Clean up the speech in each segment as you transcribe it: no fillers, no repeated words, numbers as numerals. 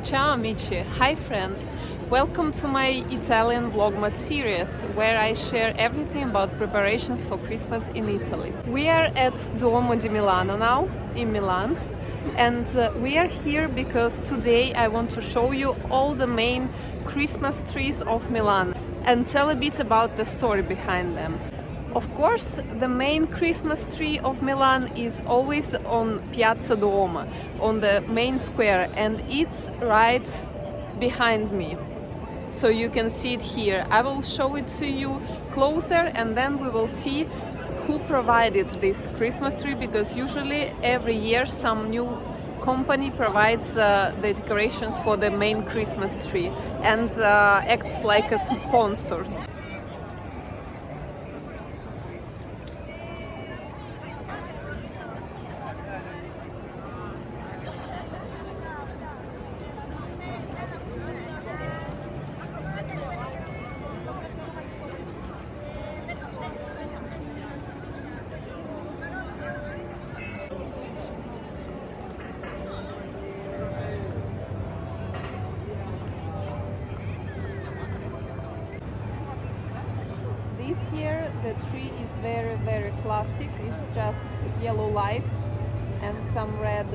Ciao amici, hi friends, welcome to my Italian Vlogmas series where I share everything about preparations for Christmas in Italy. We are at Duomo di Milano now, in Milan, and we are here because today I want to show you all the main Christmas trees of Milan and tell a bit about the story behind them. Of course, the main Christmas tree of Milan is always on Piazza Duomo, on the main square, and it's right behind me. So you can see it here. I will show it to you closer and then we will see who provided this Christmas tree, because usually every year some new company provides the decorations for the main Christmas tree and acts like a sponsor. This year the tree is very classic. It's just yellow lights and some red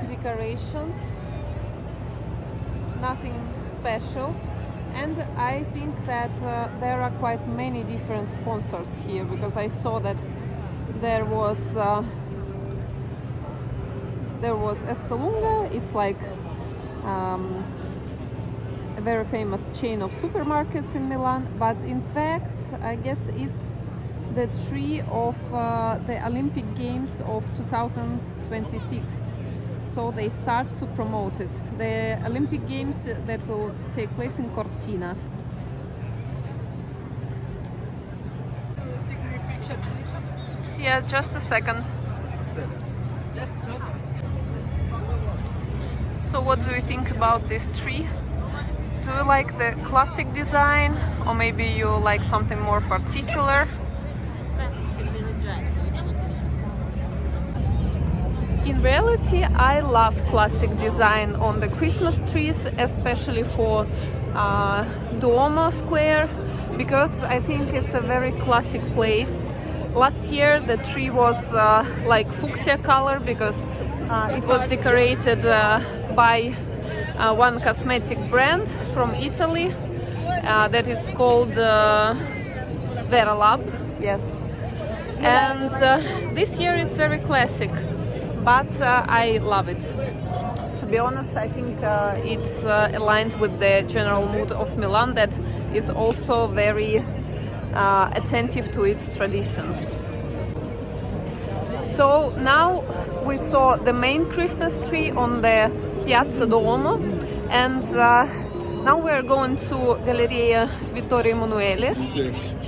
decorations. Nothing special. And I think that there are quite many different sponsors here, because I saw that there was Esselunga. It's like a very famous chain of supermarkets in Milan, but in fact I guess it's the tree of the Olympic Games of 2026, so they start to promote it, the Olympic Games that will take place in Cortina. Yeah, just a second. So what do you think about this tree? Do you like the classic design, or maybe you like something more particular? In reality, I love classic design on the Christmas trees, especially for Duomo Square, because I think it's a very classic place. Last year the tree was like fuchsia color, because it was decorated by one cosmetic brand from Italy that is called Veralab, yes. And this year it's very classic, but I love it. To be honest, I think it's aligned with the general mood of Milan, that is also very attentive to its traditions. So now we saw the main Christmas tree on the Piazza Duomo, and now we're going to Galleria Vittorio Emanuele,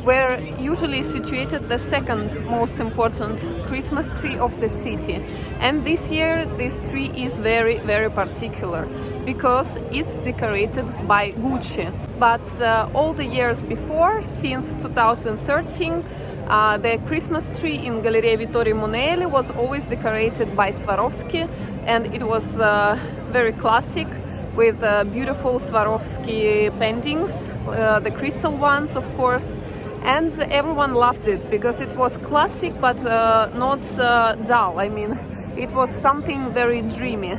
where usually is situated the second most important Christmas tree of the city. And this year this tree is very particular, because it's decorated by Gucci. But all the years before, since 2013, the Christmas tree in Galleria Vittorio Emanuele was always decorated by Swarovski, and it was very classic, with beautiful Swarovski paintings, the crystal ones of course, and everyone loved it because it was classic but not dull. I mean, it was something very dreamy.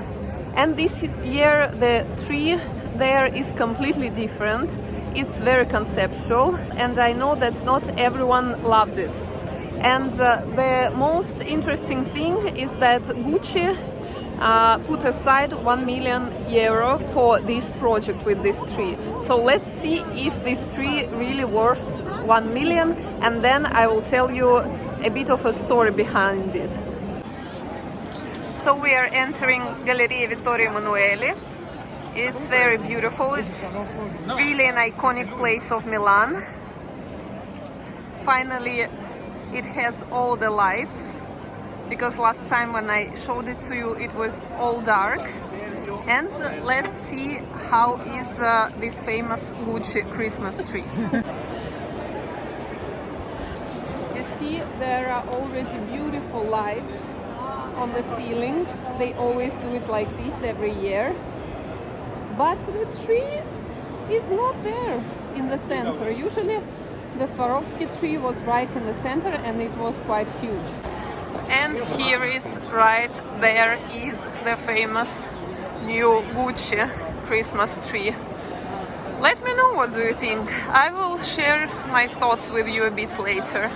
And this year the tree there is completely different. It's very conceptual, and I know that not everyone loved it. And the most interesting thing is that Gucci put aside €1 million for this project with this tree. So let's see if this tree really worth 1 million, and then I will tell you a bit of a story behind it. So we are entering Galleria Vittorio Emanuele. It's very beautiful. It's really an iconic place of Milan. Finally, it has all the lights, because last time when I showed it to you it was all dark. And let's see how is this famous Gucci Christmas tree. You see, there are already beautiful lights on the ceiling. They always do it like this every year. But the tree is not there in the center. Usually the Swarovski tree was right in the center and it was quite huge. And here is, right there is the famous new Gucci Christmas tree. Let me know what do you think. I will share my thoughts with you a bit later.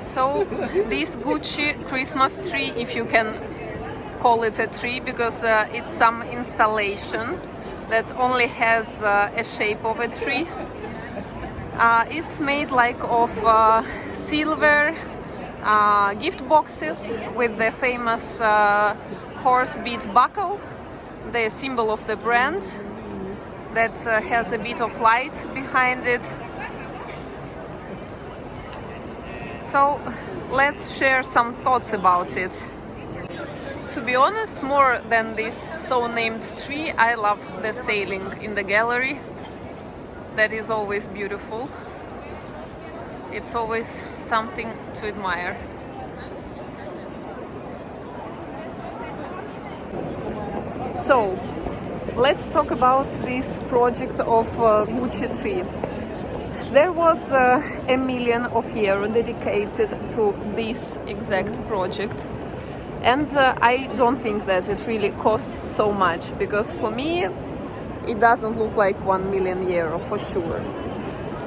So this Gucci Christmas tree, if you can call it a tree, because it's some installation that only has a shape of a tree. It's made like of silver gift boxes with the famous horse bead buckle, the symbol of the brand, that has a bit of light behind it. So let's share some thoughts about it. To be honest, more than this so-named tree, I love the ceiling in the gallery. That is always beautiful. It's always something to admire. So, let's talk about this project of Gucci tree. There was €1 million dedicated to this exact project. And I don't think that it really costs so much, because for me it doesn't look like €1 million for sure.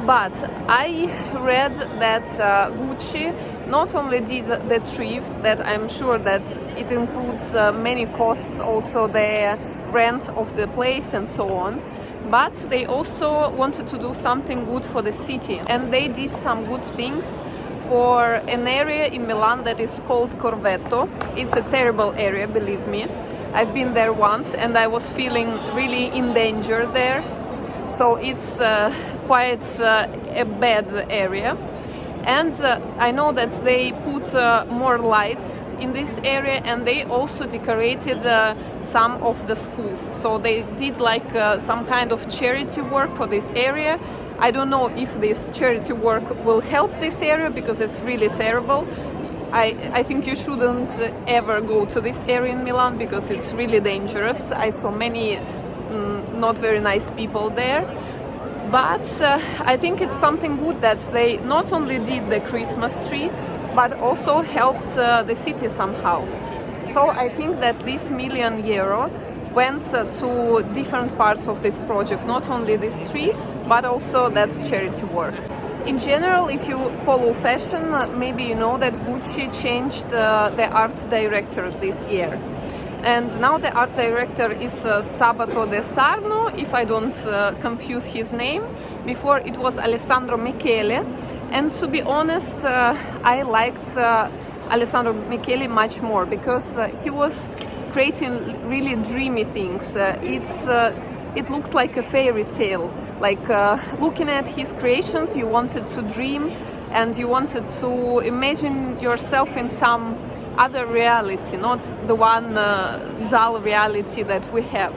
But I read that Gucci not only did the tree, that I'm sure that it includes many costs, also the rent of the place and so on, but they also wanted to do something good for the city, and they did some good things for an area in Milan that is called Corvetto. It's a terrible area, believe me. I've been there once and I was feeling really in danger there. So it's quite a bad area. And I know that they put more lights in this area, and they also decorated some of the schools. So they did like some kind of charity work for this area. I don't know if this charity work will help this area, because it's really terrible. I think you shouldn't ever go to this area in Milan, because it's really dangerous. I saw many not very nice people there. But I think it's something good that they not only did the Christmas tree, but also helped the city somehow. So I think that this €1 million went to different parts of this project, not only this tree, but also that charity work. In general, if you follow fashion, maybe you know that Gucci changed the art director this year. And now the art director is Sabato De Sarno, if I don't confuse his name. Before it was Alessandro Michele. And to be honest, I liked Alessandro Michele much more, because he was creating really dreamy things. It looked like a fairy tale. Like looking at his creations, you wanted to dream and you wanted to imagine yourself in some other reality, not the one dull reality that we have.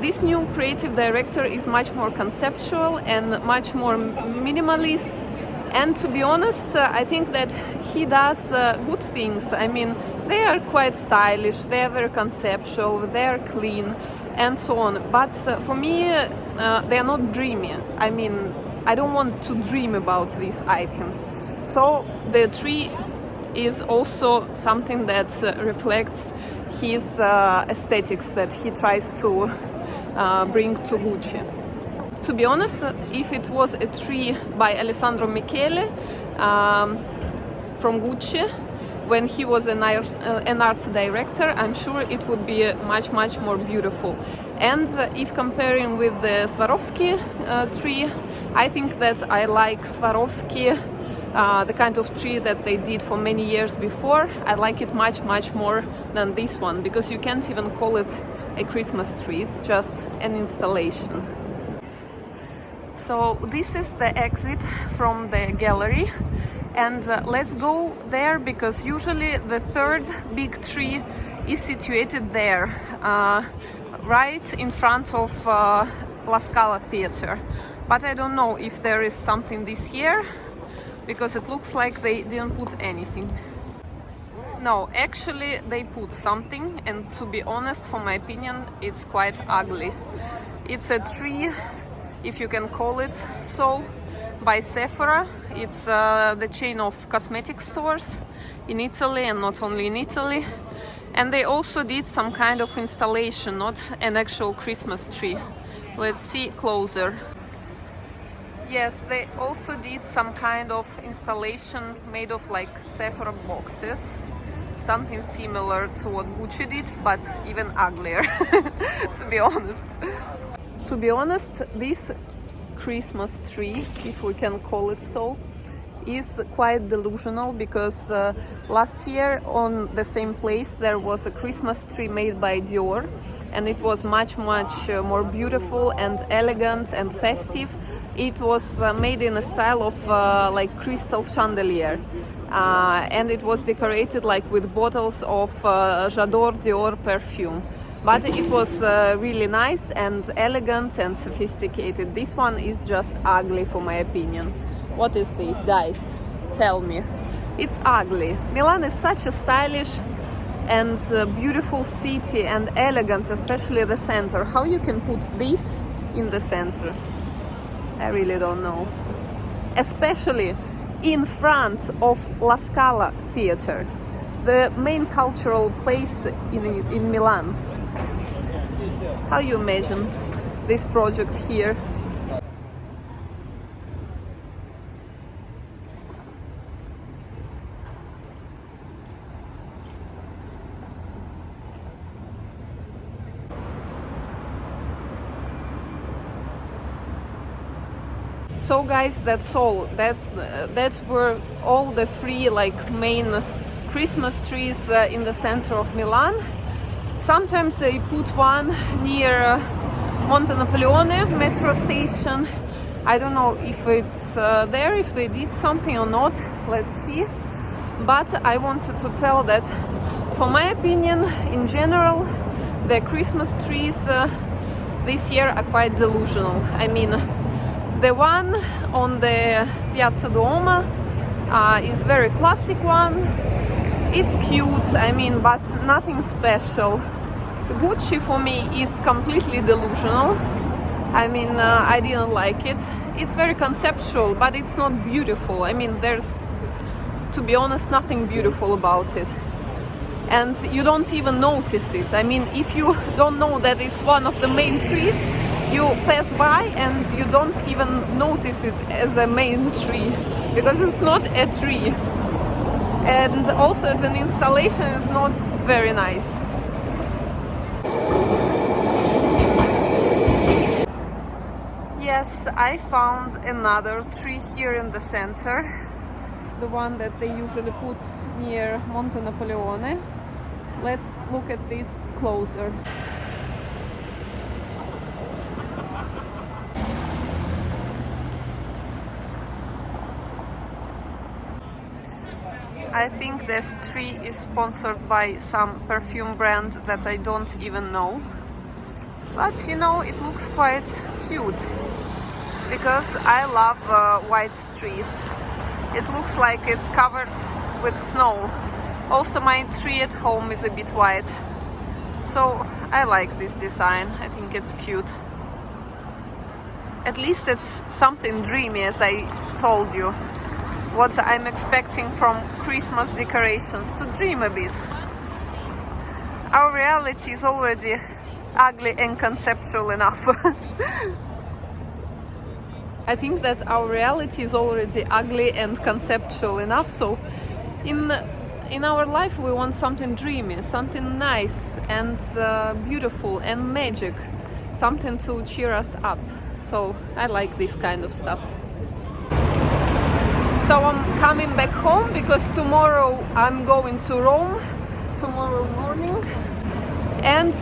This new creative director is much more conceptual and much more minimalist. And to be honest, I think that he does good things. I mean, they are quite stylish, they are very conceptual, they are clean, and so on. But for me, they are not dreamy. I mean, I don't want to dream about these items. So the tree is also something that reflects his aesthetics that he tries to bring to Gucci. To be honest, if it was a tree by Alessandro Michele from Gucci, when he was an art director, I'm sure it would be much more beautiful. And if comparing with the Swarovski tree, I think that I like Swarovski, the kind of tree that they did for many years before. I like it much more than this one, because you can't even call it a Christmas tree, it's just an installation. So this is the exit from the gallery, and let's go there, because usually the third big tree is situated there, right in front of La Scala theater. But I don't know if there is something this year, because it looks like they didn't put anything. No, actually they put something, and to be honest, for my opinion, it's quite ugly. It's a tree, if you can call it so, by Sephora. It's the chain of cosmetic stores in Italy, and not only in Italy. And they also did some kind of installation, not an actual Christmas tree. Let's see closer. Yes, they also did some kind of installation made of like Sephora boxes. Something similar to what Gucci did, but even uglier, to be honest. To be honest, this Christmas tree, if we can call it so, is quite delusional, because last year on the same place there was a Christmas tree made by Dior, and it was much more beautiful and elegant and festive. It was made in a style of like crystal chandelier, and it was decorated like with bottles of J'adore Dior perfume. But it was really nice and elegant and sophisticated. This one is just ugly, for my opinion. What is this, guys? Tell me. It's ugly. Milan is such a stylish and beautiful city, and elegant, especially the center. How you can put this in the center? I really don't know. Especially in front of La Scala theater, the main cultural place in Milan. How you imagine this project here? So guys, that's all. That were all the three like main Christmas trees in the center of Milan. Sometimes they put one near Monte Napoleone metro station. I don't know if it's there, if they did something or not. Let's see. But I wanted to tell that, for my opinion, in general, the Christmas trees this year are quite delusional. I mean, the one on the Piazza Duomo is very classic one. It's cute, I mean, but nothing special. Gucci for me is completely delusional. I mean, I didn't like it. It's very conceptual, but it's not beautiful. I mean, there's, to be honest, nothing beautiful about it. And you don't even notice it. I mean, if you don't know that it's one of the main trees, you pass by and you don't even notice it as a main tree, because it's not a tree. And also as an installation, it's not very nice. Yes, I found another tree here in the center, the one that they usually put near Monte Napoleone. Let's look at it closer. I think this tree is sponsored by some perfume brand that I don't even know. But you know, it looks quite cute, because I love white trees. It looks like it's covered with snow. Also, my tree at home is a bit white. So I like this design. I think it's cute. At least it's something dreamy, as I told you. What I'm expecting from Christmas decorations, to dream a bit. Our reality is already ugly and conceptual enough. I think that our reality is already ugly and conceptual enough, so in our life we want something dreamy, something nice and beautiful and magic, something to cheer us up. So I like this kind of stuff. So I'm coming back home because tomorrow I'm going to Rome, tomorrow morning. And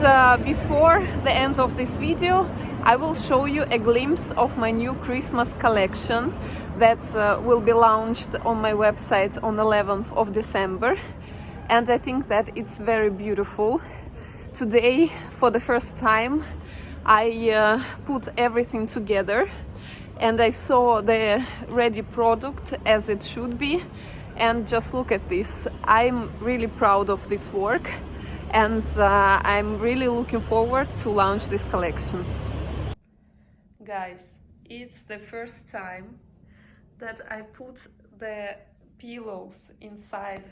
before the end of this video, I will show you a glimpse of my new Christmas collection that will be launched on my website on 11th of December. And I think that it's very beautiful. Today, for the first time, I put everything together. and I saw the ready product as it should be, and just look at this. I'm really proud of this work, and I'm really looking forward to launch this collection. Guys, it's the first time that I put the pillows inside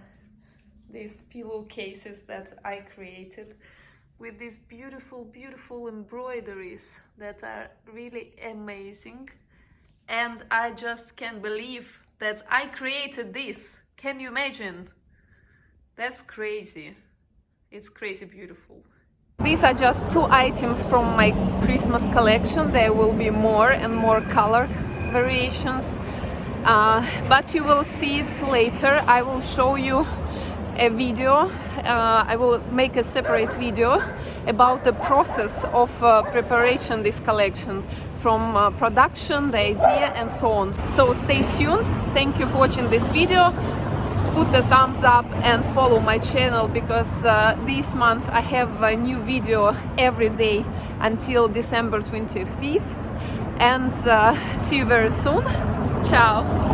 these pillowcases that I created with these beautiful embroideries that are really amazing. And I just can't believe that I created this. Can you imagine? That's crazy. It's crazy beautiful. These are just 2 items from my Christmas collection. There will be more and more color variations, but you will see it later. I will show you a video. I will make a separate video about the process of preparation this collection, from production, the idea, and so on. So stay tuned. Thank you for watching this video. Put the thumbs up and follow my channel, because this month I have a new video every day until December 25th. And see you very soon. Ciao!